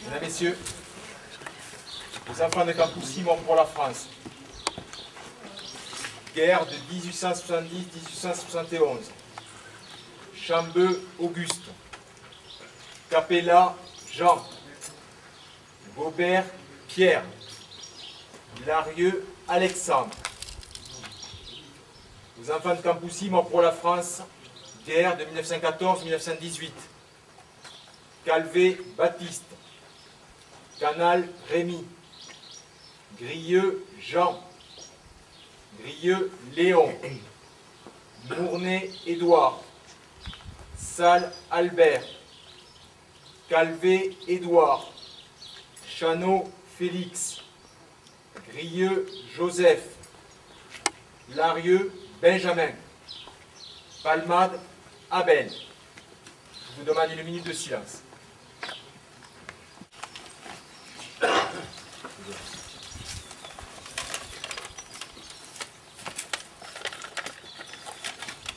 Mesdames, Messieurs, les enfants de Campoussi morts pour la France. Guerre de 1870-1871. Chambeux Auguste. Capella Jean. Gobert Pierre. Larieux Alexandre. Les enfants de Campoussi morts pour la France. Guerre de 1914-1918. Calvé Baptiste. Canal Rémy. Grieux Jean. Grieux Léon. Mournet Édouard. Salle Albert. Calvé Édouard. Chanot Félix. Grieux Joseph. Larieux Benjamin. Palmade Abel. Je vous demande une minute de silence.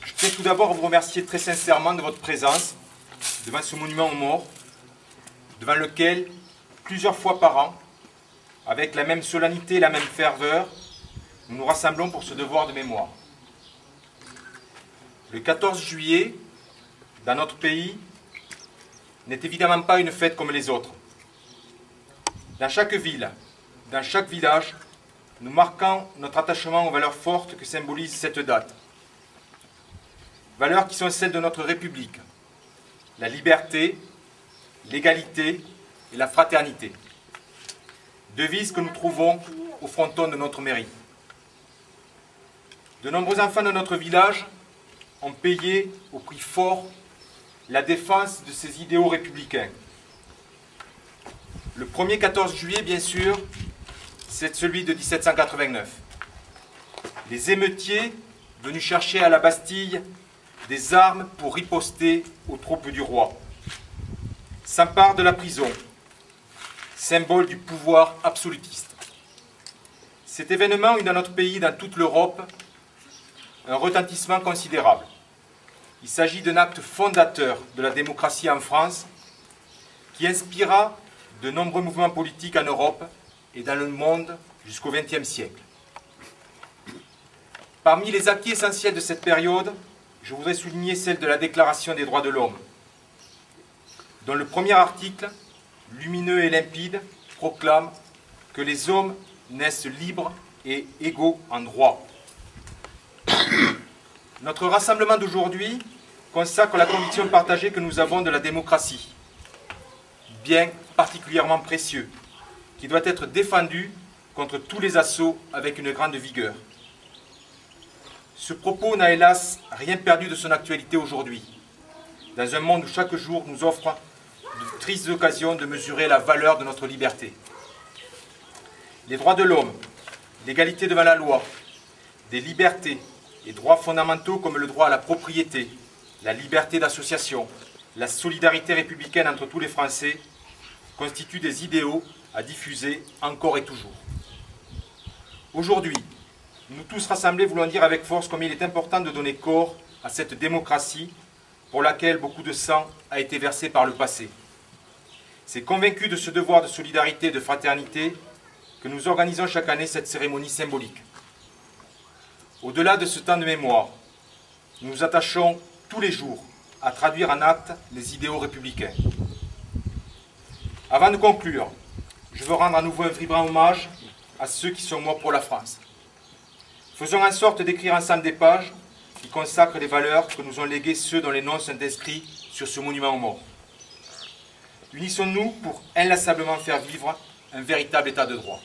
Je tiens tout d'abord à vous remercier très sincèrement de votre présence devant ce monument aux morts, devant lequel, plusieurs fois par an, avec la même solennité et la même ferveur, nous nous rassemblons pour ce devoir de mémoire. Le 14 juillet, dans notre pays, n'est évidemment pas une fête comme les autres. Dans chaque ville, dans chaque village, nous marquons notre attachement aux valeurs fortes que symbolise cette date. Valeurs qui sont celles de notre République, la liberté, l'égalité et la fraternité. Devises que nous trouvons au fronton de notre mairie. De nombreux enfants de notre village ont payé au prix fort la défense de ces idéaux républicains. Le premier 14 juillet, bien sûr, c'est celui de 1789. Les émeutiers venus chercher à la Bastille des armes pour riposter aux troupes du roi s'emparent de la prison, symbole du pouvoir absolutiste. Cet événement eut dans notre pays, dans toute l'Europe, un retentissement considérable. Il s'agit d'un acte fondateur de la démocratie en France qui inspira de nombreux mouvements politiques en Europe et dans le monde jusqu'au XXe siècle. Parmi les acquis essentiels de cette période, je voudrais souligner celle de la Déclaration des droits de l'homme, dont le premier article, lumineux et limpide, proclame que les hommes naissent libres et égaux en droit. Notre rassemblement d'aujourd'hui consacre la conviction partagée que nous avons de la démocratie, bien particulièrement précieux, qui doit être défendu contre tous les assauts avec une grande vigueur. Ce propos n'a hélas rien perdu de son actualité aujourd'hui, dans un monde où chaque jour nous offre de tristes occasions de mesurer la valeur de notre liberté. Les droits de l'homme, l'égalité devant la loi, des libertés et droits fondamentaux comme le droit à la propriété, la liberté d'association, la solidarité républicaine entre tous les Français constituent des idéaux à diffuser encore et toujours. Aujourd'hui, nous tous rassemblés voulons dire avec force combien il est important de donner corps à cette démocratie pour laquelle beaucoup de sang a été versé par le passé. C'est convaincu de ce devoir de solidarité et de fraternité que nous organisons chaque année cette cérémonie symbolique. Au-delà de ce temps de mémoire, nous nous attachons tous les jours à traduire en actes les idéaux républicains. Avant de conclure, je veux rendre à nouveau un vibrant hommage à ceux qui sont morts pour la France. Faisons en sorte d'écrire ensemble des pages qui consacrent les valeurs que nous ont léguées ceux dont les noms sont inscrits sur ce monument aux morts. Unissons-nous pour inlassablement faire vivre un véritable état de droit.